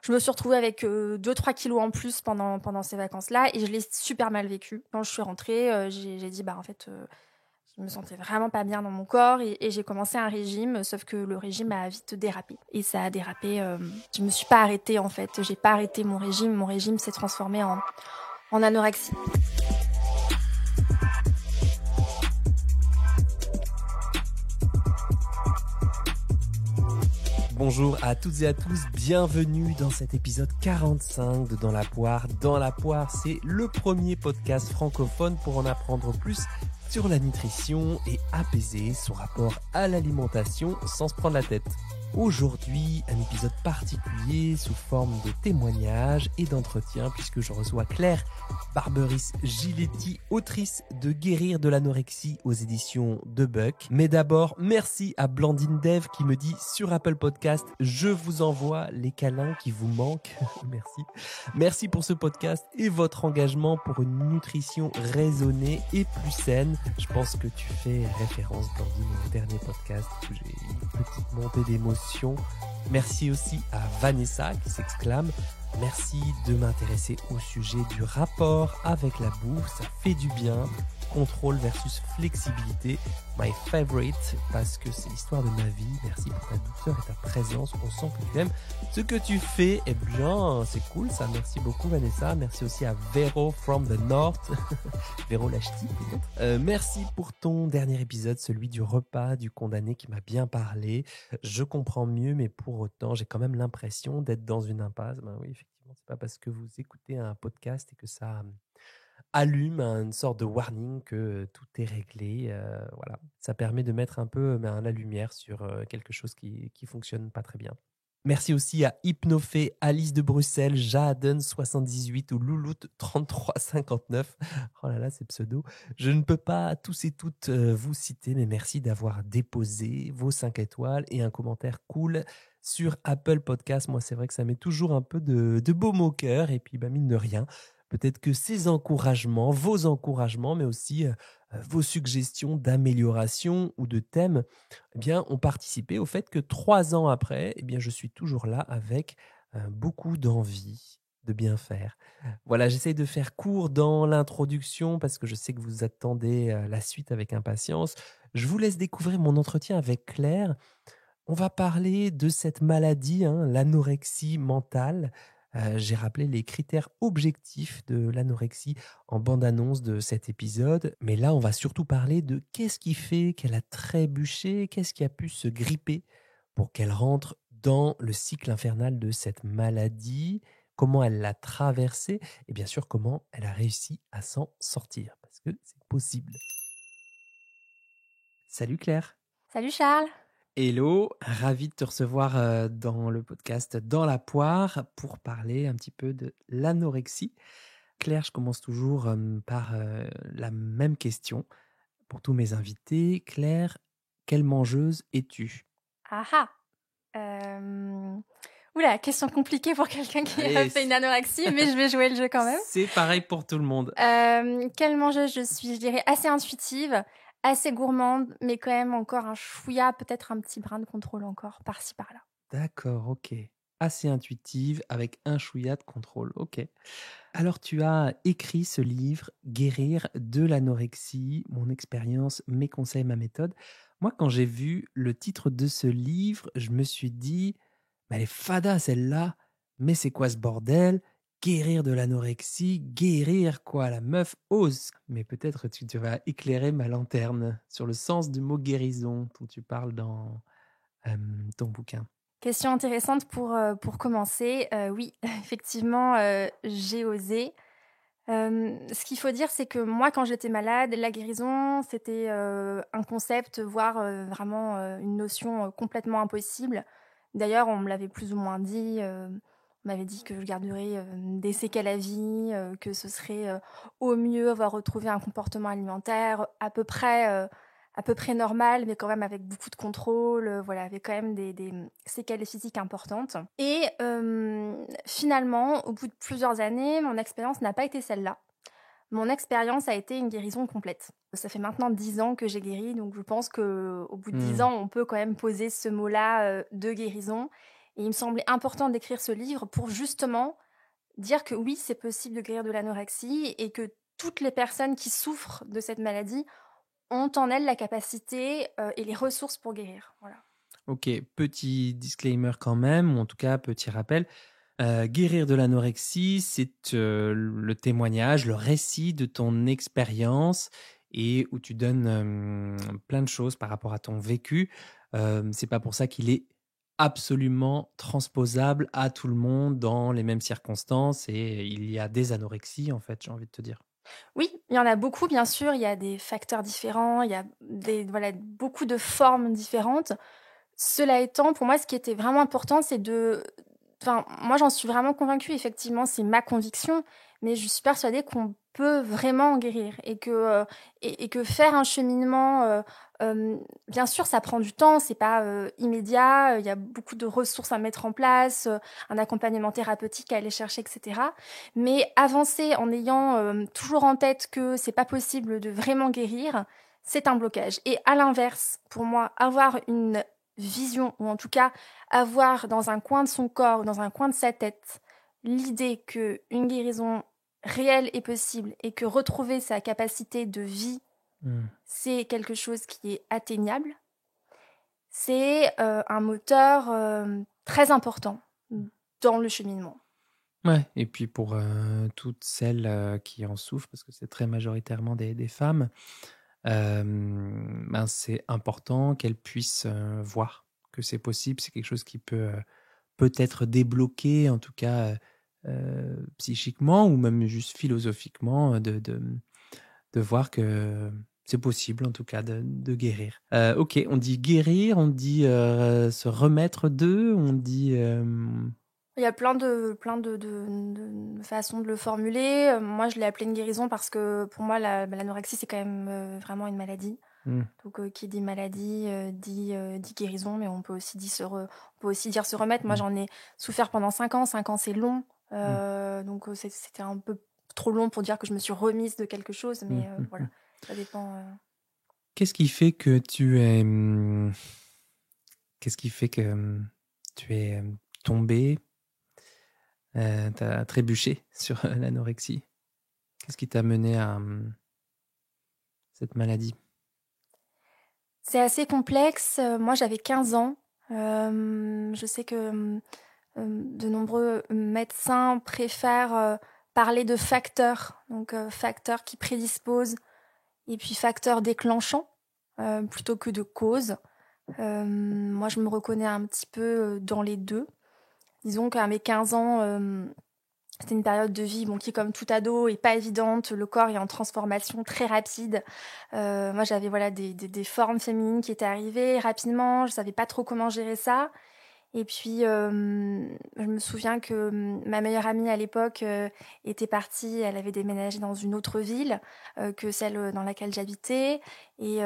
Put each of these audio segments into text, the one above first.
Je me suis retrouvée avec 2-3 kilos en plus pendant ces vacances-là et je l'ai super mal vécu. Quand je suis rentrée, j'ai dit, en fait, je me sentais vraiment pas bien dans mon corps et j'ai commencé un régime, sauf que le régime a vite dérapé. Et ça a dérapé, je me suis pas arrêtée en fait, j'ai pas arrêté mon régime. Mon régime s'est transformé en anorexie. Bonjour à toutes et à tous, bienvenue dans cet épisode 45 de Dans la Poire. Dans la Poire, c'est le premier podcast francophone pour en apprendre plus sur la nutrition et apaiser son rapport à l'alimentation sans se prendre la tête. Aujourd'hui, un épisode particulier sous forme de témoignages et d'entretiens puisque je reçois Claire Barberis-Giletti, autrice de Guérir de l'anorexie aux éditions de Buck. Mais d'abord, merci à Blandine Dev qui me dit sur Apple Podcast, je vous envoie les câlins qui vous manquent. Merci. Merci pour ce podcast et votre engagement pour une nutrition raisonnée et plus saine. Je pense que tu fais référence, Blandine, au dernier podcast où j'ai une petite montée d'émotion. Merci aussi à Vanessa qui s'exclame « Merci de m'intéresser au sujet du rapport avec la bouffe, ça fait du bien. Contrôle versus flexibilité, my favorite, parce que c'est l'histoire de ma vie. Merci pour ta douceur et ta présence. On sent que tu aimes ce que tu fais. Eh bien, c'est cool ça. Merci beaucoup Vanessa. Merci aussi à Vero from the North. Vero Lachti peut-être. Merci pour ton dernier épisode, celui du repas du condamné qui m'a bien parlé. Je comprends mieux, mais pour autant, j'ai quand même l'impression d'être dans une impasse. Ben oui, effectivement, c'est pas parce que vous écoutez un podcast et que ça allume une sorte de warning que tout est réglé. Voilà. Ça permet de mettre un peu la lumière sur quelque chose qui fonctionne pas très bien. Merci aussi à Hypnofé, Alice de Bruxelles, Jaaden78 ou Louloute3359. Oh là là, ces pseudos. Je ne peux pas tous et toutes vous citer, mais merci d'avoir déposé vos 5 étoiles et un commentaire cool sur Apple Podcast. Moi, c'est vrai que ça met toujours un peu de baume au cœur. Et puis, mine de rien, peut-être que ces encouragements, vos encouragements, mais aussi vos suggestions d'amélioration ou de thèmes, eh bien, ont participé au fait que 3 ans après, eh bien, je suis toujours là avec beaucoup d'envie de bien faire. Voilà, j'essaye de faire court dans l'introduction parce que je sais que vous attendez la suite avec impatience. Je vous laisse découvrir mon entretien avec Claire. On va parler de cette maladie, l'anorexie mentale. J'ai rappelé les critères objectifs de l'anorexie en bande-annonce de cet épisode. Mais là, on va surtout parler de qu'est-ce qui fait qu'elle a trébuché, qu'est-ce qui a pu se gripper pour qu'elle rentre dans le cycle infernal de cette maladie, comment elle l'a traversée et bien sûr comment elle a réussi à s'en sortir. Parce que c'est possible. Salut Claire. Salut Charles. Hello, ravi de te recevoir dans le podcast Dans la Poire pour parler un petit peu de l'anorexie. Claire, je commence toujours par la même question pour tous mes invités. Claire, quelle mangeuse es-tu ? Ah ah. Oula, question compliquée pour quelqu'un qui a fait une anorexie, mais je vais jouer le jeu quand même. C'est pareil pour tout le monde. Quelle mangeuse je suis ? Je dirais assez intuitive, assez gourmande, mais quand même encore un chouïa, peut-être un petit brin de contrôle encore, par-ci par-là. D'accord, ok. Assez intuitive avec un chouïa de contrôle, ok. Alors tu as écrit ce livre, Guérir de l'anorexie, mon expérience, mes conseils, ma méthode. Moi, quand j'ai vu le titre de ce livre, je me suis dit, mais elle est fada celle-là, mais c'est quoi ce bordel ? Guérir de l'anorexie, guérir quoi ? La meuf ose. Mais peut-être tu vas éclairer ma lanterne sur le sens du mot guérison dont tu parles dans ton bouquin. Question intéressante pour commencer. Oui, effectivement, j'ai osé. Ce qu'il faut dire, c'est que moi, quand j'étais malade, la guérison, c'était un concept, voire vraiment une notion complètement impossible. D'ailleurs, on me l'avait plus ou moins dit. On m'avait dit que je garderais des séquelles à vie, que ce serait au mieux avoir retrouvé un comportement alimentaire à peu près normal, mais quand même avec beaucoup de contrôle, voilà, avec quand même des séquelles physiques importantes. Et finalement, au bout de plusieurs années, mon expérience n'a pas été celle-là. Mon expérience a été une guérison complète. Ça fait maintenant 10 ans que j'ai guéri, donc je pense qu'au bout de 10 ans, on peut quand même poser ce mot-là de guérison. Et il me semblait important d'écrire ce livre pour justement dire que oui, c'est possible de guérir de l'anorexie et que toutes les personnes qui souffrent de cette maladie ont en elles la capacité, et les ressources pour guérir. Voilà. Ok, petit disclaimer quand même, ou en tout cas petit rappel. Guérir de l'anorexie, c'est le témoignage, le récit de ton expérience et où tu donnes plein de choses par rapport à ton vécu. C'est pas pour ça qu'il est absolument transposable à tout le monde dans les mêmes circonstances et il y a des anorexies en fait, j'ai envie de te dire. Oui, il y en a beaucoup, bien sûr, il y a des facteurs différents, il y a voilà, beaucoup de formes différentes. Cela étant, pour moi, ce qui était vraiment important, c'est de enfin, moi, j'en suis vraiment convaincue, effectivement, c'est ma conviction, mais je suis persuadée qu'on peut vraiment en guérir et que faire un cheminement, bien sûr, ça prend du temps, c'est pas, immédiat, il y a beaucoup de ressources à mettre en place, un accompagnement thérapeutique à aller chercher et cetera. Mais avancer en ayant, toujours en tête que c'est pas possible de vraiment guérir, c'est un blocage et à l'inverse, pour moi, avoir une vision ou en tout cas avoir dans un coin de son corps ou dans un coin de sa tête l'idée qu'une guérison réelle est possible et que retrouver sa capacité de vie, Hmm. c'est quelque chose qui est atteignable, c'est un moteur très important dans le cheminement. Ouais, et puis pour toutes celles qui en souffrent, parce que c'est très majoritairement des femmes, ben, c'est important qu'elles puissent voir que c'est possible. C'est quelque chose qui peut peut-être débloquer, en tout cas psychiquement ou même juste philosophiquement, de voir que c'est possible, en tout cas, de guérir. Ok, on dit guérir, on dit se remettre d'eux, on dit... Il y a plein de façons de le formuler. Moi, je l'ai appelé une guérison parce que pour moi, l'anorexie, c'est quand même vraiment une maladie. hmm, Donc, qui dit maladie dit guérison, mais on peut aussi on peut aussi dire se remettre. Moi, hmm, j'en ai souffert pendant 5 ans. 5 ans, c'est long. hmm, Donc, c'était un peu trop long pour dire que je me suis remise de quelque chose, hmm, mais hmm, voilà, hmm. ça dépend. Qu'est-ce qui fait que tu es... Qu'est-ce qui fait que tu es tombé, t'as trébuché sur l'anorexie? Qu'est-ce qui t'a mené à cette maladie? C'est assez complexe. Moi, j'avais 15 ans. Je sais que de nombreux médecins préfèrent parler de facteurs, donc facteurs qui prédisposent et puis facteurs déclenchants plutôt que de causes. Moi, je me reconnais un petit peu dans les deux. Disons qu'à mes 15 ans, c'était une période de vie qui, comme tout ado, est pas évidente. Le corps est en transformation très rapide. Moi, j'avais voilà des formes féminines qui étaient arrivées rapidement. Je savais pas trop comment gérer ça. Et puis, je me souviens que ma meilleure amie à l'époque était partie. Elle avait déménagé dans une autre ville que celle dans laquelle j'habitais. Et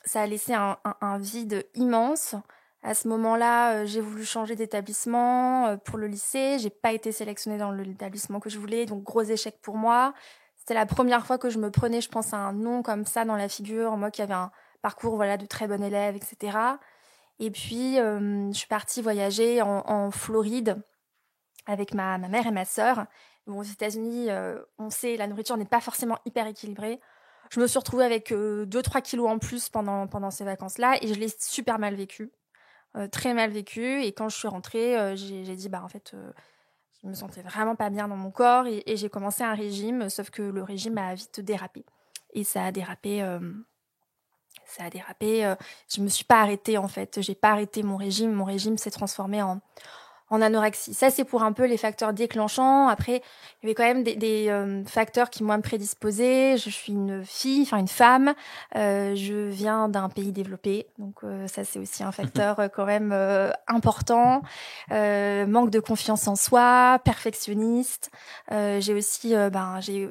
ça a laissé un vide immense. À ce moment-là, j'ai voulu changer d'établissement pour le lycée. J'ai pas été sélectionnée dans l'établissement que je voulais, donc gros échec pour moi. C'était la première fois que je me prenais, je pense, à un nom comme ça dans la figure, moi qui avais un parcours voilà de très bon élève, etc. Et puis, je suis partie voyager en Floride avec ma mère et ma sœur. Bon, aux États-Unis, on sait, la nourriture n'est pas forcément hyper équilibrée. Je me suis retrouvée avec 2-3 kilos en plus pendant ces vacances-là et je l'ai super mal vécu, très mal vécu. Et quand je suis rentrée, j'ai dit, bah en fait, je me sentais vraiment pas bien dans mon corps et j'ai commencé un régime, sauf que le régime a vite dérapé. Et ça a dérapé. Je me suis pas arrêtée en fait. J'ai pas arrêté mon régime. Mon régime s'est transformé en anorexie. Ça, c'est pour un peu les facteurs déclenchants. Après, il y avait quand même des facteurs qui, moi, me prédisposaient. Je suis une fille, enfin une femme. Je viens d'un pays développé. Donc ça, c'est aussi un facteur quand même important. Manque de confiance en soi, perfectionniste. J'ai aussi j'ai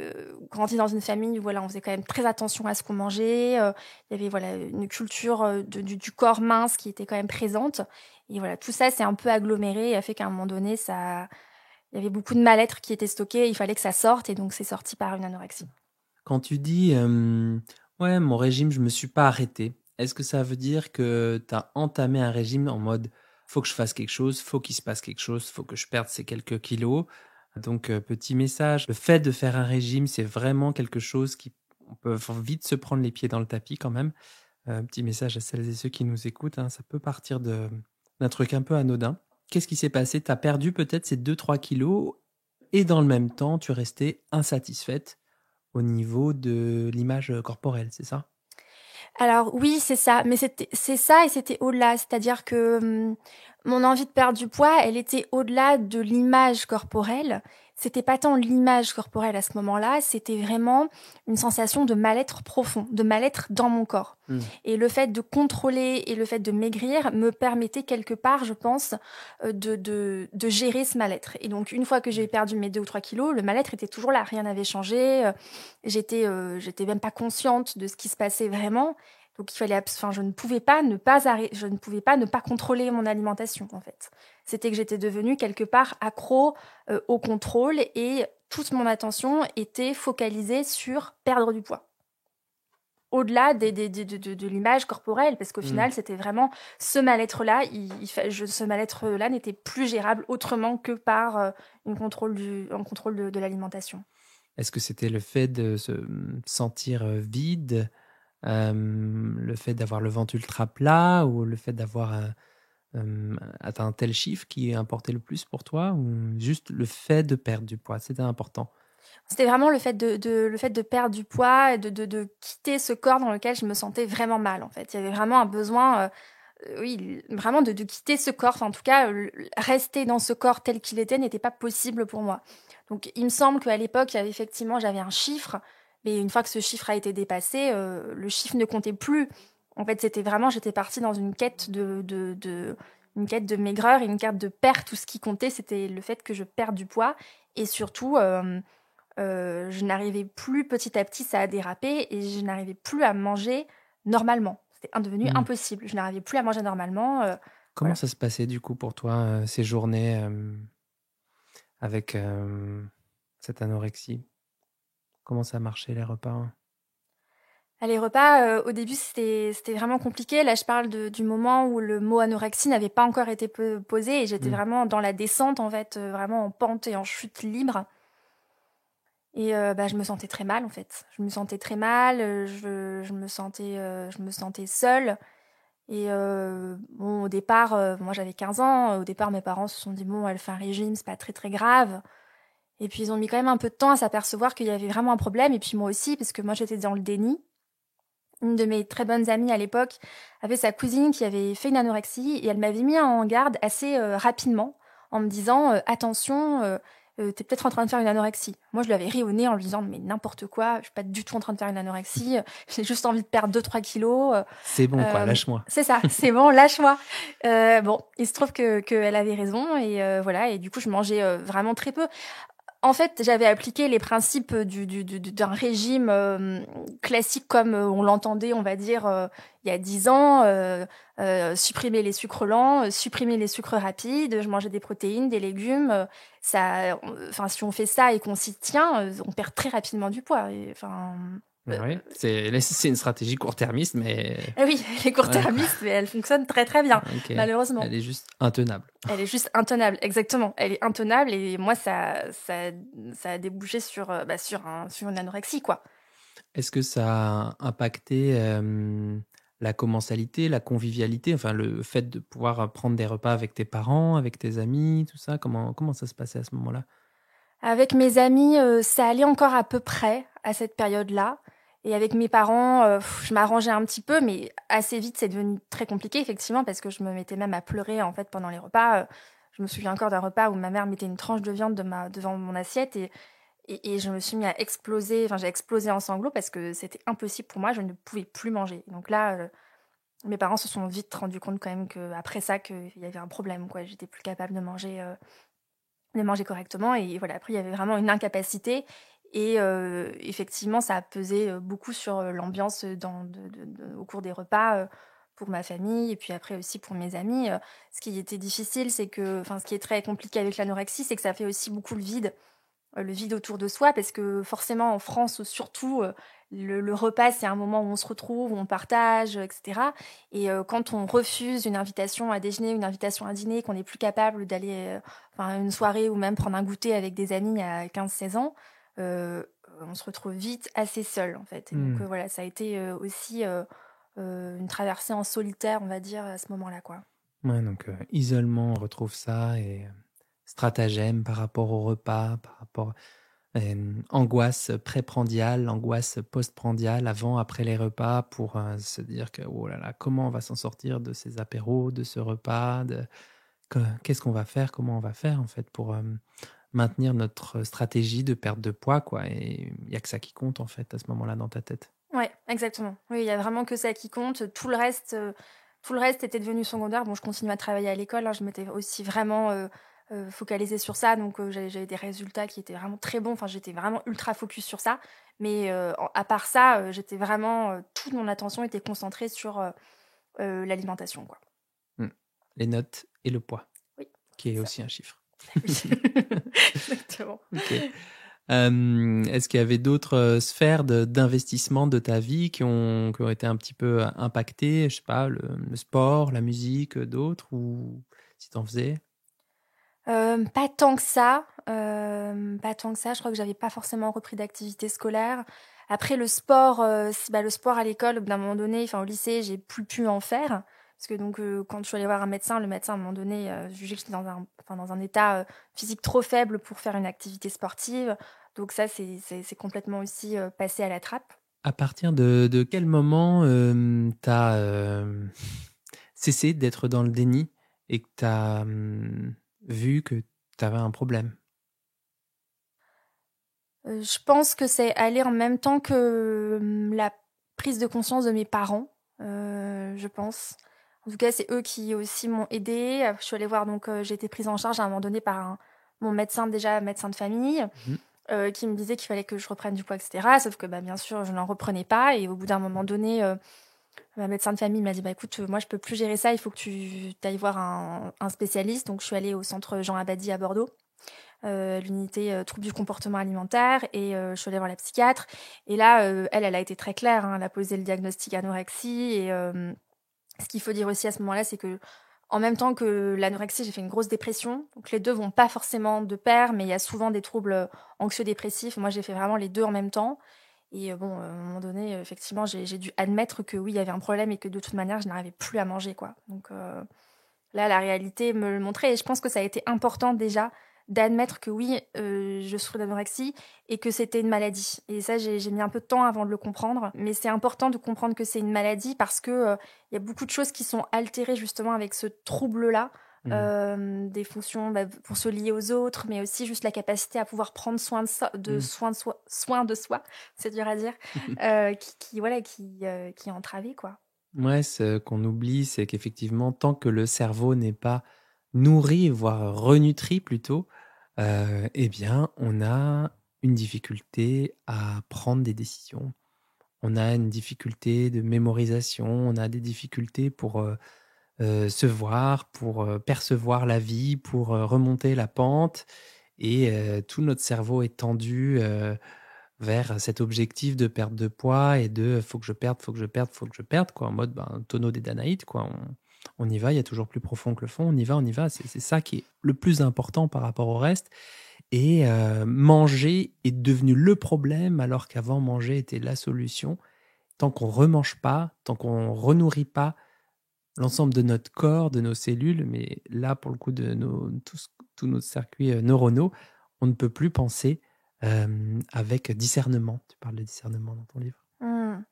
grandi dans une famille où voilà, on faisait quand même très attention à ce qu'on mangeait. Il y avait voilà une culture du corps mince qui était quand même présente. Et voilà, tout ça s'est un peu aggloméré et a fait qu'à un moment donné, il y avait beaucoup de mal-être qui était stocké, il fallait que ça sorte et donc c'est sorti par une anorexie. Quand tu dis ouais, mon régime, je me suis pas arrêté, est-ce que ça veut dire que tu as entamé un régime en mode faut que je fasse quelque chose, faut qu'il se passe quelque chose, faut que je perde ces quelques kilos. Donc, petit message, le fait de faire un régime, c'est vraiment quelque chose qui on peut vite se prendre les pieds dans le tapis quand même. Petit message à celles et ceux qui nous écoutent, hein, ça peut partir d'un truc un peu anodin. Qu'est-ce qui s'est passé? Tu as perdu peut-être ces 2-3 kilos et dans le même temps, tu restais insatisfaite au niveau de l'image corporelle, c'est ça? Alors oui, c'est ça, mais c'est ça et c'était au-delà. C'est-à-dire que, mon envie de perdre du poids, elle était au-delà de l'image corporelle. C'était pas tant l'image corporelle à ce moment-là, c'était vraiment une sensation de mal-être profond, de mal-être dans mon corps. Mmh. Et le fait de contrôler et le fait de maigrir me permettait quelque part, je pense, de gérer ce mal-être. Et donc une fois que j'ai perdu mes 2 ou 3 kilos, le mal-être était toujours là, rien n'avait changé, j'étais même pas consciente de ce qui se passait vraiment. Donc il fallait enfin je ne pouvais pas ne pas je ne pouvais pas ne pas contrôler mon alimentation en fait. C'était que j'étais devenue quelque part accro au contrôle et toute mon attention était focalisée sur perdre du poids. Au-delà de l'image corporelle, parce qu'au Mmh. final, c'était vraiment ce mal-être-là. Ce mal-être-là n'était plus gérable autrement que par un contrôle de l'alimentation. Est-ce que c'était le fait de se sentir vide, le fait d'avoir le ventre ultra plat ou le fait d'avoir atteint un tel chiffre qui importait le plus pour toi ou juste le fait de perdre du poids, c'était important? C'était vraiment le fait le fait de perdre du poids et de quitter ce corps dans lequel je me sentais vraiment mal, en fait. Il y avait vraiment un besoin, oui, vraiment de quitter ce corps. Enfin, en tout cas, rester dans ce corps tel qu'il était n'était pas possible pour moi. Donc, il me semble qu'à l'époque, j'avais un chiffre, mais une fois que ce chiffre a été dépassé, le chiffre ne comptait plus. En fait, c'était vraiment, j'étais partie dans une quête une quête de maigreur et une quête de perte. Tout ce qui comptait, c'était le fait que je perde du poids et surtout, je n'arrivais plus petit à petit, ça a dérapé et je n'arrivais plus à manger normalement. C'était devenu Mmh. impossible. Je n'arrivais plus à manger normalement, Comment voilà. ça se passait du coup pour toi, ces journées, avec, cette anorexie? Comment ça marchait les repas? Ah, les repas, au début, c'était vraiment compliqué. Là, je parle du moment où le mot anorexie n'avait pas encore été posé et j'étais Mmh. vraiment dans la descente, en fait, vraiment en pente et en chute libre et bah, je me sentais très mal, en fait. Je me sentais très mal, je me sentais seule. Et bon, au départ, moi j'avais 15 ans, au départ mes parents se sont dit: «Bon, elle fait un régime, c'est pas très, très grave». Et puis ils ont mis quand même un peu de temps à s'apercevoir qu'il y avait vraiment un problème et puis moi aussi parce que moi j'étais dans le déni. Une de mes très bonnes amies à l'époque avait sa cousine qui avait fait une anorexie et elle m'avait mis en garde assez, rapidement en me disant, «Attention, tu peut-être en train de faire une anorexie». Moi je lui avais ri au nez en lui disant: «Mais n'importe quoi, je suis pas du tout en train de faire une anorexie, j'ai juste envie de perdre 2-3 kilos, C'est bon quoi, lâche-moi. c'est ça, c'est bon, lâche-moi». Bon, il se trouve qu'elle avait raison et voilà et du coup je mangeais, vraiment très peu. En fait, j'avais appliqué les principes d'un régime classique comme on l'entendait, on va dire, il y a 10 ans. Supprimer les sucres lents, supprimer les sucres rapides. Je mangeais des protéines, des légumes. Enfin, si on fait ça et qu'on s'y tient, on perd très rapidement du poids. Enfin, Ouais, c'est une stratégie court-termiste, mais eh oui, les ouais, court-termistes, mais elles fonctionnent très très bien, OK. malheureusement. Elle est juste intenable. Elle est juste intenable, exactement. Elle est intenable et moi, ça a débouché sur, sur une anorexie, quoi. Est-ce que ça a impacté, la commensalité, la convivialité, enfin le fait de pouvoir, prendre des repas avec tes parents, avec tes amis, tout ça? Comment ça se passait à ce moment-là? Avec mes amis, ça allait encore à peu près à cette période-là et avec mes parents, je m'arrangeais un petit peu mais assez vite, c'est devenu très compliqué effectivement parce que je me mettais même à pleurer, en fait, pendant les repas, je me souviens encore d'un repas où ma mère mettait une tranche de viande devant mon assiette et je me suis mis à exploser, enfin, j'ai explosé en sanglots parce que c'était impossible pour moi, je ne pouvais plus manger. Donc là, mes parents se sont vite rendus compte quand même qu'après ça, qu'il y avait un problème, quoi. J'étais plus capable de manger correctement et voilà, après il y avait vraiment une incapacité et effectivement ça a pesé, beaucoup sur, l'ambiance, dans au cours des repas, pour ma famille et puis après aussi pour mes amis, ce qui était difficile, c'est que enfin ce qui est très compliqué avec l'anorexie, c'est que ça fait aussi beaucoup le vide. le vide autour de soi, parce que forcément en France surtout, le repas c'est un moment où on se retrouve, où on partage, etc. Et quand on refuse une invitation à déjeuner, une invitation à dîner, qu'on n'est plus capable d'aller à une soirée ou même prendre un goûter avec des amis à 15-16 ans, on se retrouve vite assez seul en fait. Et donc Mmh. voilà, ça a été aussi une traversée en solitaire, on va dire, à ce moment-là, quoi. Ouais, donc isolement, on retrouve ça et stratagème par rapport au repas, par rapport angoisse préprandiale, angoisse postprandiale, avant, après les repas, pour se dire que oh là là, comment on va s'en sortir de ces apéros, de ce repas, qu'est-ce qu'on va faire, comment on va faire en fait pour maintenir notre stratégie de perte de poids, quoi. Et il y a que ça qui compte en fait à ce moment-là dans ta tête. Ouais, exactement. Oui, il y a vraiment que ça qui compte. Tout le reste était devenu secondaire. Bon, je continue à travailler à l'école, hein, je m'étais aussi vraiment focalisée sur ça, donc j'avais des résultats qui étaient vraiment très bons. Enfin, j'étais vraiment ultra focus sur ça. Mais à part ça, j'étais vraiment toute mon attention était concentrée sur l'alimentation, quoi. Mm. Les notes et le poids, Oui, qui est c'est ça. aussi un chiffre. Oui. Exactement. Ok. Est-ce qu'il y avait d'autres sphères d'investissement de ta vie qui ont été un petit peu impactées? Je sais pas, le sport, la musique, d'autres, ou si t'en faisais? Pas tant que ça, pas tant que ça. Je crois que j'avais pas forcément repris d'activité scolaire. Après le sport, le sport à l'école, d'un moment donné, enfin au lycée, j'ai plus pu en faire. Parce que donc quand je suis allée voir un médecin, le médecin à un moment donné jugeait que j'étais dans un état physique trop faible pour faire une activité sportive. Donc ça, c'est complètement aussi passé à la trappe. À partir de quel moment t'as cessé d'être dans le déni et que t'as vu que t'avais un problème? Je pense que c'est allé en même temps que la prise de conscience de mes parents, je pense. En tout cas, c'est eux qui aussi m'ont aidée. Je suis allée voir, donc j'ai été prise en charge à un moment donné par mon médecin, déjà médecin de famille, Mhm. qui me disait qu'il fallait que je reprenne du poids, etc. Sauf que bien sûr, je n'en reprenais pas. Et au bout d'un moment donné, ma médecin de famille m'a dit, écoute, moi je peux plus gérer ça, il faut que tu ailles voir un spécialiste. Donc je suis allée au centre Jean Abadie à Bordeaux, l'unité troubles du comportement alimentaire, et je suis allée voir la psychiatre. Et là, elle a été très claire, hein, elle a posé le diagnostic anorexie. Et ce qu'il faut dire aussi à ce moment-là, c'est que en même temps que l'anorexie, j'ai fait une grosse dépression. Donc les deux vont pas forcément de pair, mais il y a souvent des troubles anxio-dépressifs. Moi, j'ai fait vraiment les deux en même temps. Et bon, à un moment donné, effectivement, j'ai dû admettre que oui, il y avait un problème et que de toute manière, je n'arrivais plus à manger, quoi. Donc là, la réalité me le montrait, et je pense que ça a été important déjà d'admettre que oui, je souffrais d'anorexie et que c'était une maladie. Et ça, j'ai mis un peu de temps avant de le comprendre, mais c'est important de comprendre que c'est une maladie parce que il y a beaucoup de choses qui sont altérées justement avec ce trouble-là, Mhm. des fonctions pour se lier aux autres, mais aussi juste la capacité à pouvoir prendre Mhm. soin de soi, c'est dur à dire, voilà, qui est entravé, quoi. Ouais, ce qu'on oublie, c'est qu'effectivement, tant que le cerveau n'est pas nourri, voire renutri plutôt, eh bien, on a une difficulté à prendre des décisions. On a une difficulté de mémorisation, on a des difficultés pour se voir, pour percevoir la vie, pour remonter la pente. Et tout notre cerveau est tendu vers cet objectif de perte de poids et de faut que je perde, faut que je perde, faut que je perde, quoi, en mode tonneau des Danaïdes, quoi. On y va, il y a toujours plus profond que le fond, on y va, on y va. C'est ça qui est le plus important par rapport au reste. Et manger est devenu le problème alors qu'avant, manger était la solution. Tant qu'on remange pas, tant qu'on renourrit pas l'ensemble de notre corps, de nos cellules, mais là, pour le coup, de tous nos circuits neuronaux, on ne peut plus penser avec discernement. Tu parles de discernement dans ton livre. Mmh.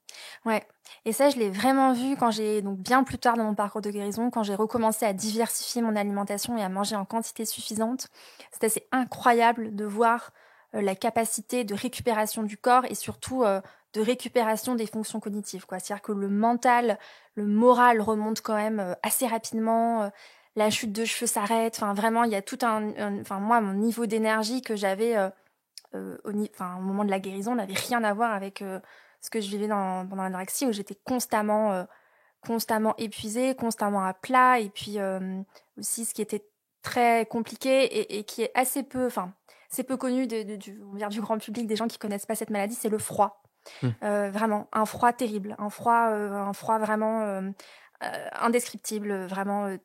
Ouais, et ça, je l'ai vraiment vu quand donc bien plus tard dans mon parcours de guérison, quand j'ai recommencé à diversifier mon alimentation et à manger en quantité suffisante. C'est assez incroyable de voir la capacité de récupération du corps et surtout de récupération des fonctions cognitives, quoi. C'est-à-dire que le mental, le moral remonte quand même assez rapidement. La chute de cheveux s'arrête. Enfin, vraiment, il y a tout enfin, moi, mon niveau d'énergie que j'avais au moment de la guérison n'avait rien à voir avec ce que je vivais pendant l'anorexie, où j'étais constamment épuisée, constamment à plat. Et puis aussi, ce qui était très compliqué et qui est assez peu... Enfin, c'est peu connu on va dire du grand public, des gens qui connaissent pas cette maladie, c'est le froid. Vraiment, un froid terrible, un froid vraiment indescriptible, vraiment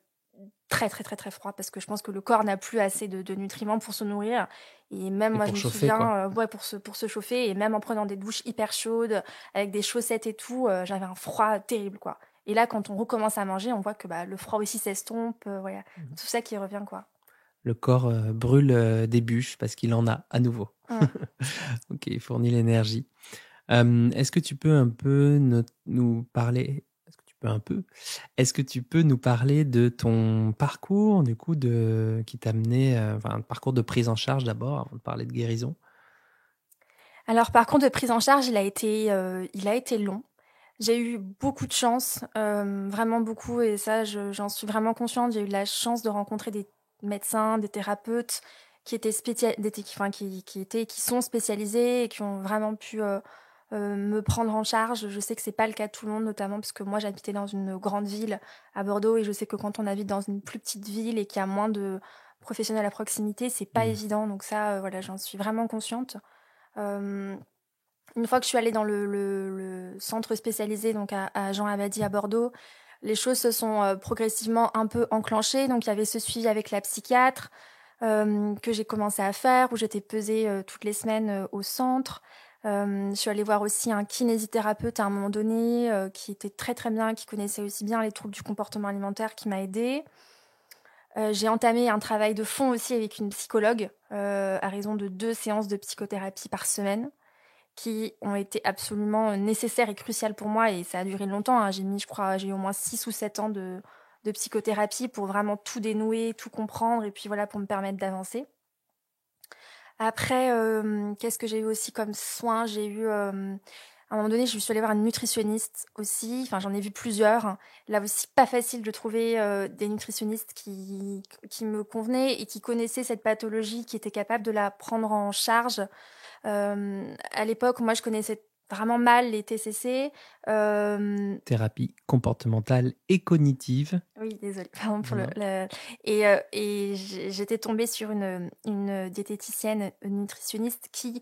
très, très, très, très froid, parce que je pense que le corps n'a plus assez de nutriments pour se nourrir. Et même Et moi, pour je me chauffer, quoi. souviens, ouais, pour se chauffer, et même en prenant des douches hyper chaudes, avec des chaussettes et tout, j'avais un froid terrible, quoi. Et là, quand on recommence à manger, on voit que le froid aussi s'estompe, voilà. Tout ça qui revient, quoi. Le corps brûle des bûches parce qu'il en a à nouveau. Mm. Ok, il fournit l'énergie. Est-ce que tu peux un peu nous parler Est-ce que tu peux nous parler de ton parcours, du coup, qui t'a mené, un parcours de prise en charge d'abord, avant de parler de guérison? Alors, par contre, de prise en charge, il a été long. J'ai eu beaucoup de chance, vraiment beaucoup, et ça, j'en suis vraiment consciente. J'ai eu la chance de rencontrer des médecins, des thérapeutes qui étaient qui sont spécialisés et qui ont vraiment pu me prendre en charge. Je sais que c'est pas le cas de tout le monde, notamment parce que moi, j'habitais dans une grande ville à Bordeaux, et je sais que quand on habite dans une plus petite ville et qu'il y a moins de professionnels à proximité, c'est pas évident. Donc ça, voilà, j'en suis vraiment consciente. Euh, une fois que je suis allée dans le centre spécialisé, donc à Jean Abadie à Bordeaux, les choses se sont progressivement un peu enclenchées. Donc il y avait ce suivi avec la psychiatre que j'ai commencé à faire, où j'étais pesée toutes les semaines au centre. Je suis allée voir aussi un kinésithérapeute à un moment donné qui était très très bien, qui connaissait aussi bien les troubles du comportement alimentaire, qui m'a aidée. J'ai entamé un travail de fond aussi avec une psychologue à raison de 2 séances de psychothérapie par semaine, qui ont été absolument nécessaires et cruciales pour moi, et ça a duré longtemps, hein. J'ai eu au moins 6 ou 7 ans de psychothérapie pour vraiment tout dénouer, tout comprendre, et puis voilà, pour me permettre d'avancer. Après, qu'est-ce que j'ai eu aussi comme soins? À un moment donné, je suis allée voir une nutritionniste aussi. Enfin, j'en ai vu plusieurs. Là aussi, pas facile de trouver des nutritionnistes qui me convenaient et qui connaissaient cette pathologie, qui étaient capables de la prendre en charge. À l'époque, moi, je connaissais vraiment mal les TCC. Thérapie comportementale et cognitive. Oui, désolée, pardon pour Voilà. et j'étais tombée sur une diététicienne nutritionniste qui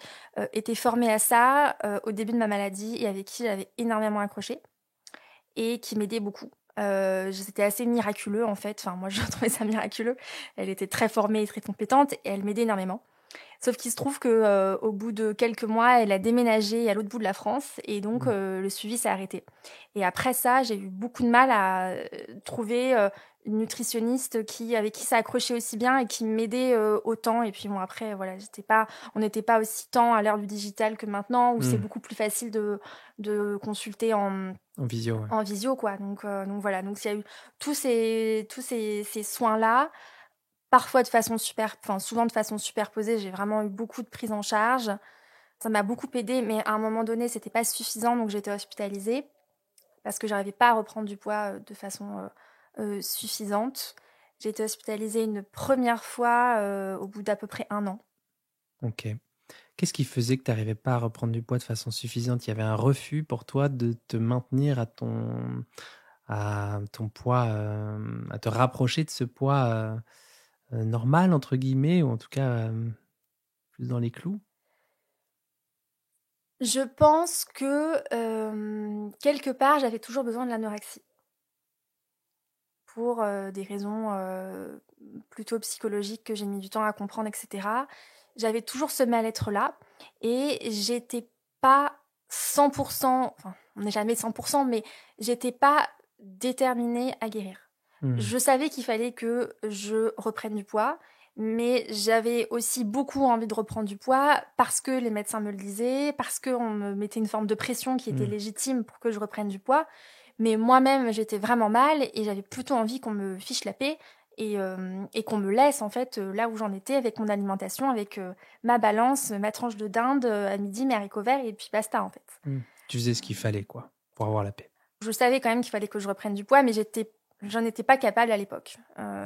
était formée à ça au début de ma maladie, et avec qui j'avais énormément accroché et qui m'aidait beaucoup. C'était assez miraculeux, en fait. Enfin, moi, je trouvais ça miraculeux. Elle était très formée et très compétente, et elle m'aidait énormément. Sauf qu'il se trouve que au bout de quelques mois, elle a déménagé à l'autre bout de la France, et donc le suivi s'est arrêté. Et après ça, j'ai eu beaucoup de mal à trouver une nutritionniste avec qui ça accrochait aussi bien et qui m'aidait autant. Et puis bon, après, voilà, on n'était pas aussi tant à l'ère du digital que maintenant, où c'est beaucoup plus facile de consulter En visio, ouais. en visio, quoi. Donc voilà, donc il y a eu ces soins-là. Parfois souvent de façon superposée. J'ai vraiment eu beaucoup de prise en charge. Ça m'a beaucoup aidée, mais à un moment donné, c'était pas suffisant, donc j'ai été hospitalisée parce que j'arrivais pas à reprendre du poids de façon suffisante. J'ai été hospitalisée une première fois au bout d'à peu près 1 an. Ok. Qu'est-ce qui faisait que tu n'arrivais pas à reprendre du poids de façon suffisante? Il y avait un refus pour toi de te maintenir à ton poids, à te rapprocher de ce poids normal, entre guillemets, ou en tout cas plus dans les clous? Je pense que quelque part, j'avais toujours besoin de l'anorexie pour des raisons plutôt psychologiques que j'ai mis du temps à comprendre, etc. J'avais toujours ce mal-être-là, et j'étais pas 100%, enfin, on n'est jamais 100%, mais j'étais pas déterminée à guérir. Je savais qu'il fallait que je reprenne du poids, mais j'avais aussi beaucoup envie de reprendre du poids parce que les médecins me le disaient, parce qu'on me mettait une forme de pression qui était légitime pour que je reprenne du poids. Mais moi-même, j'étais vraiment mal, et j'avais plutôt envie qu'on me fiche la paix et qu'on me laisse, en fait, là où j'en étais avec mon alimentation, avec ma balance, ma tranche de dinde à midi, mes haricots verts, et puis basta, en fait. Tu faisais ce qu'il fallait, quoi, pour avoir la paix. Je savais quand même qu'il fallait que je reprenne du poids, mais j'en étais pas capable à l'époque.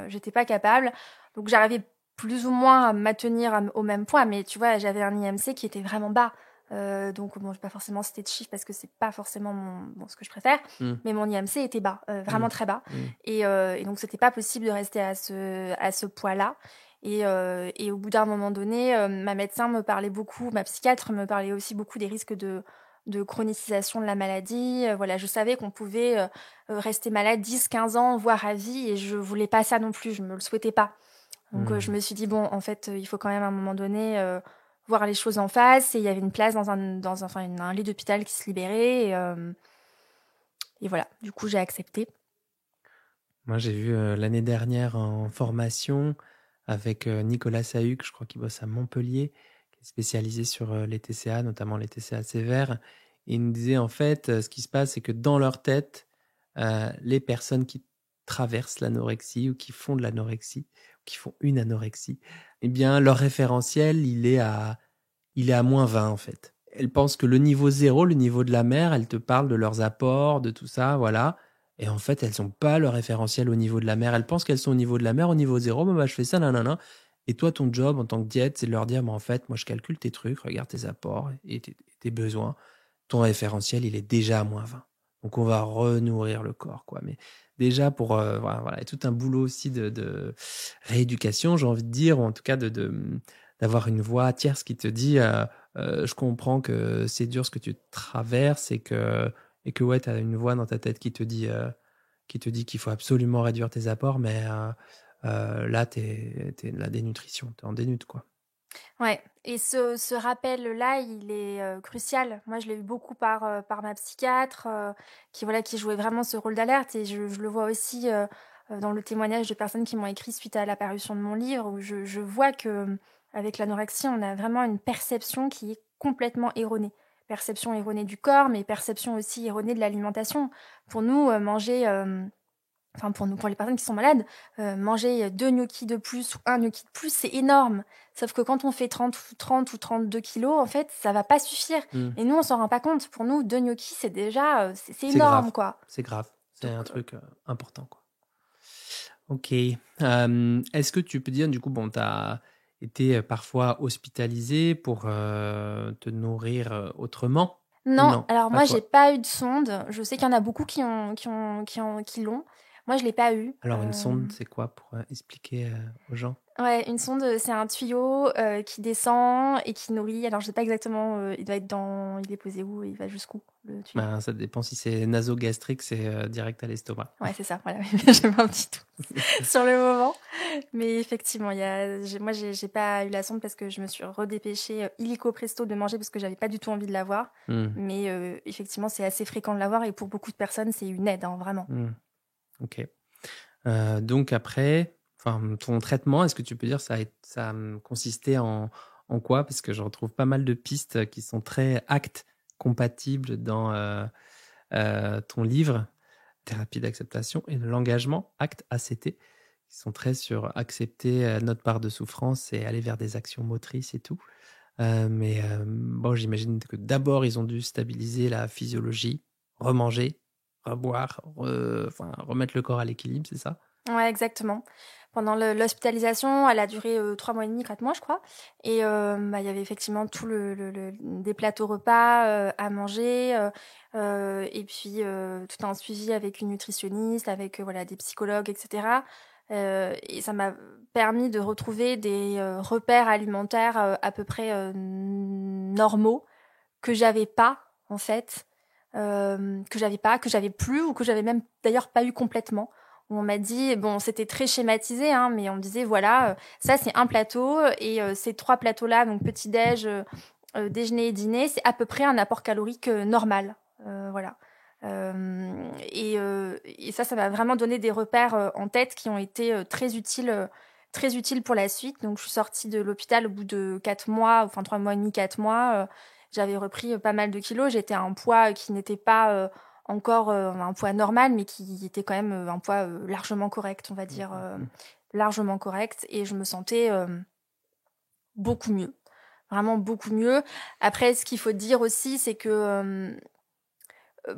J'étais pas capable, donc j'arrivais plus ou moins à me maintenir au même poids, mais tu vois, j'avais un IMC qui était vraiment bas. Donc bon, je vais pas forcément citer de chiffres parce que c'est pas forcément ce que je préfère, mais mon IMC était bas, vraiment très bas, et donc c'était pas possible de rester à ce poids-là. Et au bout d'un moment donné, ma médecin me parlait beaucoup, ma psychiatre me parlait aussi beaucoup des risques de chronicisation de la maladie. Voilà, je savais qu'on pouvait rester malade 10, 15 ans, voire à vie, et je voulais pas ça non plus, je me le souhaitais pas. Donc je Mmh. me suis dit, bon, en fait, il faut quand même à un moment donné voir les choses en face. Et il y avait une place un lit d'hôpital qui se libérait. Et voilà, du coup, j'ai accepté. Moi, j'ai vu l'année dernière en formation avec Nicolas Sahuc, je crois qu'il bosse à Montpellier, qui est spécialisé sur les TCA, notamment les TCA sévères. Et il nous disait, en fait, ce qui se passe, c'est que dans leur tête, les personnes qui traversent l'anorexie ou qui font de l'anorexie, ou qui font une anorexie, eh bien, leur référentiel, il est à -20, en fait. Elles pensent que le niveau 0, le niveau de la mer, elles te parlent de leurs apports, de tout ça, voilà. Et en fait, elles n'ont pas le référentiel au niveau de la mer. Elles pensent qu'elles sont au niveau de la mer, au niveau 0. Bah, je fais ça, nanana. Et toi, ton job en tant que diète, c'est de leur dire, en fait, moi, je calcule tes trucs, regarde tes apports et tes besoins. Ton référentiel, il est déjà à -20. Donc, on va renourrir le corps, quoi. Mais déjà, voilà, il y a tout un boulot aussi de rééducation, j'ai envie de dire, ou en tout cas d'avoir une voix tierce qui te dit je comprends que c'est dur ce que tu traverses et que ouais, tu as une voix dans ta tête qui te dit qu'il faut absolument réduire tes apports, mais là, t'es la dénutrition, t'es en dénut, quoi. Ouais, et ce rappel-là, il est crucial. Moi, je l'ai eu beaucoup par ma psychiatre, qui jouait vraiment ce rôle d'alerte. Et je le vois aussi dans le témoignage de personnes qui m'ont écrit suite à la parution de mon livre, où je vois que avec l'anorexie, on a vraiment une perception qui est complètement erronée. Perception erronée du corps, mais perception aussi erronée de l'alimentation. Pour nous, manger... Enfin, pour nous, pour les personnes qui sont malades, manger 2 gnocchis de plus ou un gnocchi de plus, c'est énorme. Sauf que quand on fait 30 ou 32 kilos, en fait, ça va pas suffire. Mm. Et nous, on s'en rend pas compte. Pour nous, 2 gnocchis, c'est déjà, c'est C'est énorme, grave, quoi. c'est grave. C'est Donc, un truc important, quoi. Ok. Est-ce que tu peux dire, du coup, bon, tu as été parfois hospitalisé pour te nourrir autrement ou non, non? alors Pas moi, j'ai toi. pas eu de sonde. Je sais qu'il y en a beaucoup qui l'ont. Moi, je l'ai pas eu. Alors, une sonde, c'est quoi pour expliquer aux gens? Ouais, une sonde, c'est un tuyau qui descend et qui nourrit. Alors, je sais pas exactement, il est posé où, il va jusqu'où, le tuyau. Ben, ça dépend si c'est nasogastrique, c'est direct à l'estomac. Ouais, c'est ça, voilà. J'ai pas un petit doute sur le moment. Mais effectivement, j'ai pas eu la sonde parce que je me suis redépêchée illico presto de manger parce que j'avais pas du tout envie de l'avoir. Hmm, Mais effectivement, c'est assez fréquent de l'avoir et pour beaucoup de personnes, c'est une aide, hein, vraiment. hmm. Ok. Donc après, enfin, ton traitement, est-ce que tu peux dire ça a consisté en quoi? Parce que je retrouve pas mal de pistes qui sont très ACT compatibles dans ton livre, Thérapie d'acceptation et de l'engagement, ACT, ACT, qui sont très sur accepter notre part de souffrance et aller vers des actions motrices et tout. Mais bon, j'imagine que d'abord, ils ont dû stabiliser la physiologie, remanger, reboire, enfin, remettre le corps à l'équilibre, c'est ça? Ouais, exactement. Pendant l'hospitalisation, elle a duré 3 mois et demi, 4 mois, je crois. Et il y avait effectivement des plateaux repas à manger, et puis tout un suivi avec une nutritionniste, avec voilà, des psychologues, etc. Et ça m'a permis de retrouver des repères alimentaires à peu près normaux que j'avais pas, en fait, que j'avais plus ou que j'avais même d'ailleurs pas eu complètement. On m'a dit, bon, c'était très schématisé, hein, mais on me disait, voilà, ça c'est un plateau et ces 3 plateaux-là, donc petit-déj, déjeuner et dîner, c'est à peu près un apport calorique normal. Voilà. Et ça m'a vraiment donné des repères en tête qui ont été très utiles pour la suite. Donc je suis sortie de l'hôpital au bout de 4 mois, enfin 3 mois et demi, 4 mois. J'avais repris pas mal de kilos. J'étais à un poids qui n'était pas encore un poids normal, mais qui était quand même un poids largement correct, on va dire, largement correct. Et je me sentais beaucoup mieux, vraiment beaucoup mieux. Après, ce qu'il faut dire aussi, c'est que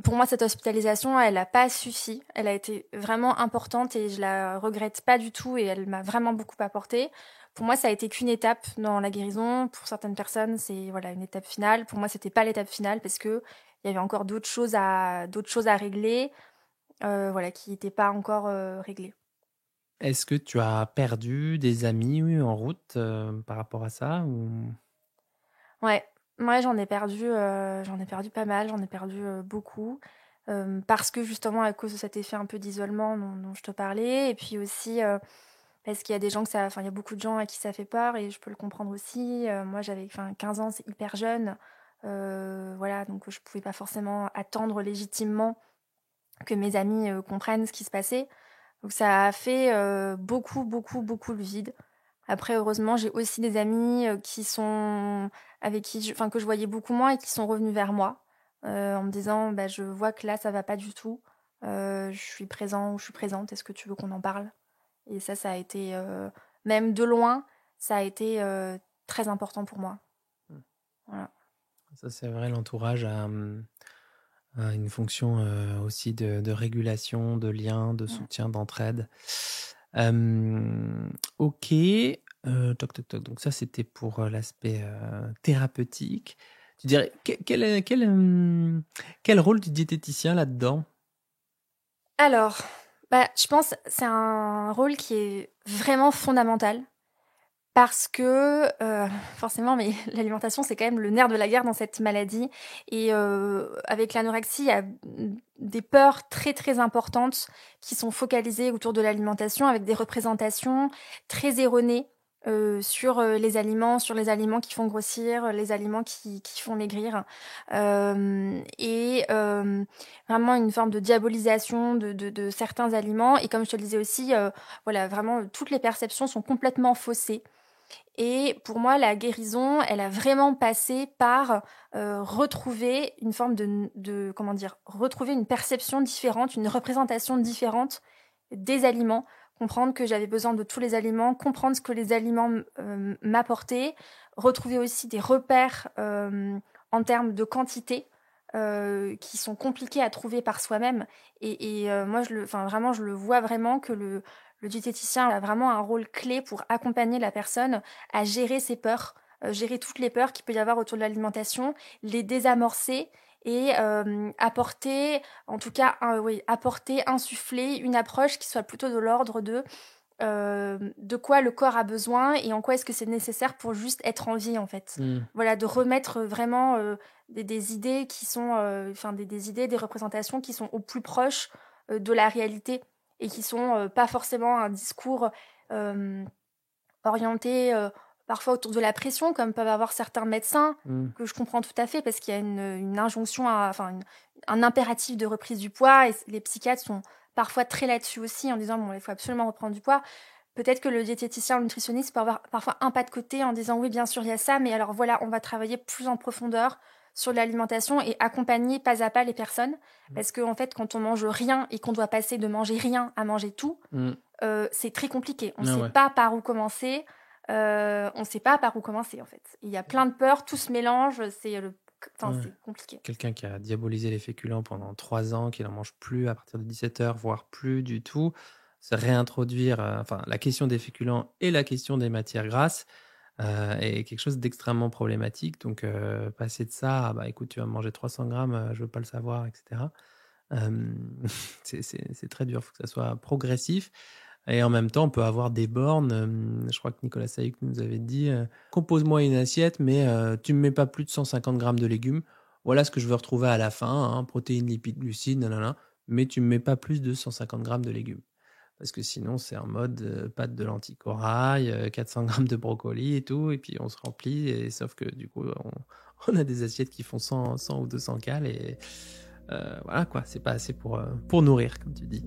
pour moi, cette hospitalisation, elle n'a pas suffi. Elle a été vraiment importante et je la regrette pas du tout et elle m'a vraiment beaucoup apporté. Pour moi, ça a été qu'une étape dans la guérison. Pour certaines personnes, c'est voilà une étape finale. Pour moi, c'était pas l'étape finale parce que il y avait encore d'autres choses à régler, voilà, qui n'étaient pas encore réglées. Est-ce que tu as perdu des amis en route par rapport à ça ou... Ouais, ouais, j'en ai perdu pas mal, j'en ai perdu beaucoup. Parce que justement, à cause de cet effet un peu d'isolement dont je te parlais, et puis aussi parce qu'il y a des gens il y a beaucoup de gens à qui ça fait peur, et je peux le comprendre aussi. Moi, j'avais 15 ans, c'est hyper jeune. Voilà, donc je pouvais pas forcément attendre légitimement que mes amis comprennent ce qui se passait. Donc ça a fait beaucoup, beaucoup, beaucoup le vide. Après, heureusement, j'ai aussi des amis avec qui que je voyais beaucoup moins et qui sont revenus vers moi en me disant bah, je vois que là, ça va pas du tout. Je suis présent ou je suis présente. Est-ce que tu veux qu'on en parle? Et ça a été, même de loin, ça a été très important pour moi. Voilà. Ça, c'est vrai, l'entourage a une fonction aussi de régulation, de lien, de soutien, d'entraide. Ok, toc, toc, toc. Donc ça, c'était pour l'aspect thérapeutique. Tu dirais, quel rôle du diététicien là-dedans? Alors, bah, je pense que c'est un rôle qui est vraiment fondamental. Parce que forcément, mais l'alimentation, c'est quand même le nerf de la guerre dans cette maladie. Et avec l'anorexie, il y a des peurs très très importantes qui sont focalisées autour de l'alimentation, avec des représentations très erronées sur les aliments qui font grossir, les aliments qui font maigrir. Et vraiment une forme de diabolisation de certains aliments. Et comme je te le disais aussi, voilà, vraiment, toutes les perceptions sont complètement faussées. Et pour moi, la guérison, elle a vraiment passé par retrouver une forme retrouver une perception différente, une représentation différente des aliments, comprendre que j'avais besoin de tous les aliments, comprendre ce que les aliments m'apportaient, retrouver aussi des repères en termes de quantité qui sont compliqués à trouver par soi-même. Et moi, vraiment, je le vois vraiment que le diététicien a vraiment un rôle clé pour accompagner la personne à gérer ses peurs, gérer toutes les peurs qu'il peut y avoir autour de l'alimentation, les désamorcer et apporter, insuffler une approche qui soit plutôt de l'ordre de quoi le corps a besoin et en quoi est-ce que c'est nécessaire pour juste être en vie, en fait. Voilà, de remettre vraiment des idées qui sont, des idées, des représentations qui sont au plus proche de la réalité et qui sont pas forcément un discours orienté parfois autour de la pression, comme peuvent avoir certains médecins, que je comprends tout à fait, parce qu'il y a une injonction, un impératif de reprise du poids, et les psychiatres sont parfois très là-dessus aussi, en disant bon, il faut absolument reprendre du poids. Peut-être que le diététicien ou le nutritionniste peut avoir parfois un pas de côté en disant oui, bien sûr, il y a ça, mais alors voilà, on va travailler plus en profondeur sur l'alimentation et accompagner pas à pas les personnes. Parce que en fait, quand on mange rien et qu'on doit passer de manger rien à manger tout, c'est très compliqué. On ne sait pas par où commencer. On sait pas par où commencer, en fait. Il y a plein de peurs, tout se mélange, c'est compliqué. Quelqu'un qui a diabolisé les féculents pendant 3 ans, qui n'en mange plus à partir de 17h, voire plus du tout, se réintroduire, la question des féculents et la question des matières grasses est quelque chose d'extrêmement problématique. Donc, passer de ça à, écoute, tu vas manger 300 grammes, je veux pas le savoir, etc. C'est très dur, il faut que ça soit progressif. Et en même temps, on peut avoir des bornes. Je crois que Nicolas Saïk nous avait dit compose-moi une assiette, mais tu ne me mets pas plus de 150 grammes de légumes. Voilà ce que je veux retrouver à la fin, protéines, lipides, glucides, nanana, mais tu ne me mets pas plus de 150 grammes de légumes. Parce que sinon, c'est en mode pâte de lentilles corail, 400 grammes de brocoli et tout, et puis on se remplit, et sauf que du coup, on a des assiettes qui font 100 ou 200 cales, et voilà quoi, c'est pas assez pour nourrir, comme tu dis.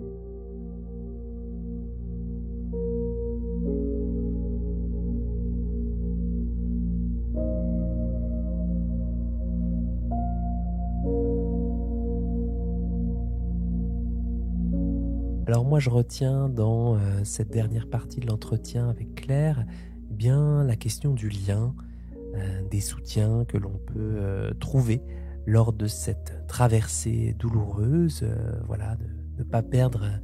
Alors moi, je retiens dans cette dernière partie de l'entretien avec Claire, bien la question du lien, des soutiens que l'on peut trouver lors de cette traversée douloureuse, de ne pas perdre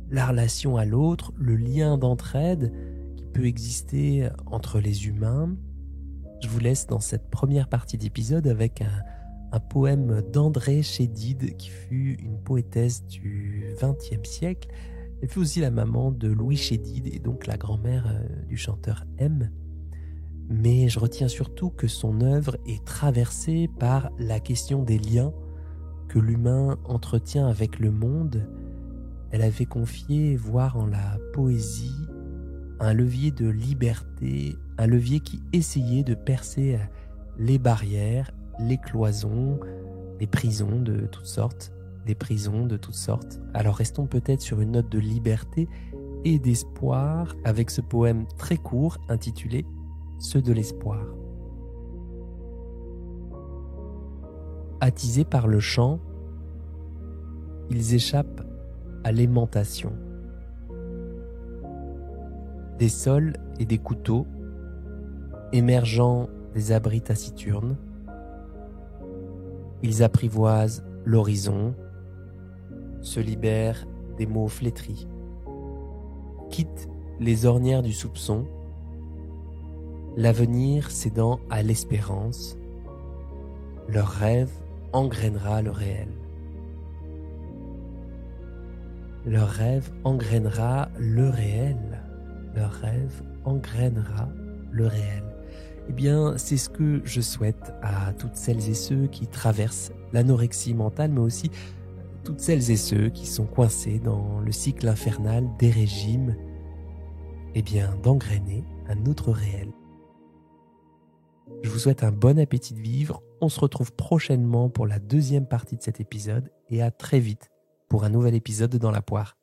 la relation à l'autre, le lien d'entraide qui peut exister entre les humains. Je vous laisse dans cette première partie d'épisode avec un poème d'André Chédid, qui fut une poétesse du XXe siècle, Elle fut aussi la maman de Louis Chédid et donc la grand-mère du chanteur M. Mais je retiens surtout que son œuvre est traversée par la question des liens que l'humain entretient avec le monde. Elle avait confié voir en la poésie un levier de liberté, un levier qui essayait de percer les barrières, les cloisons, les prisons de toutes sortes, les prisons de toutes sortes. Alors restons peut-être sur une note de liberté et d'espoir avec ce poème très court intitulé « Ceux de l'espoir ». Attisés par le chant, ils échappent à l'aimantation. Des sols et des couteaux, émergeant des abris taciturnes, ils apprivoisent l'horizon, se libèrent des mots flétris, quittent les ornières du soupçon, l'avenir cédant à l'espérance, leur rêve engrainera le réel. Leur rêve engrainera le réel. Leur rêve engrainera le réel. Eh bien, c'est ce que je souhaite à toutes celles et ceux qui traversent l'anorexie mentale, mais aussi toutes celles et ceux qui sont coincés dans le cycle infernal des régimes, eh bien, d'engrainer un autre réel. Je vous souhaite un bon appétit de vivre. On se retrouve prochainement pour la deuxième partie de cet épisode et à très vite pour un nouvel épisode de Dans la poire.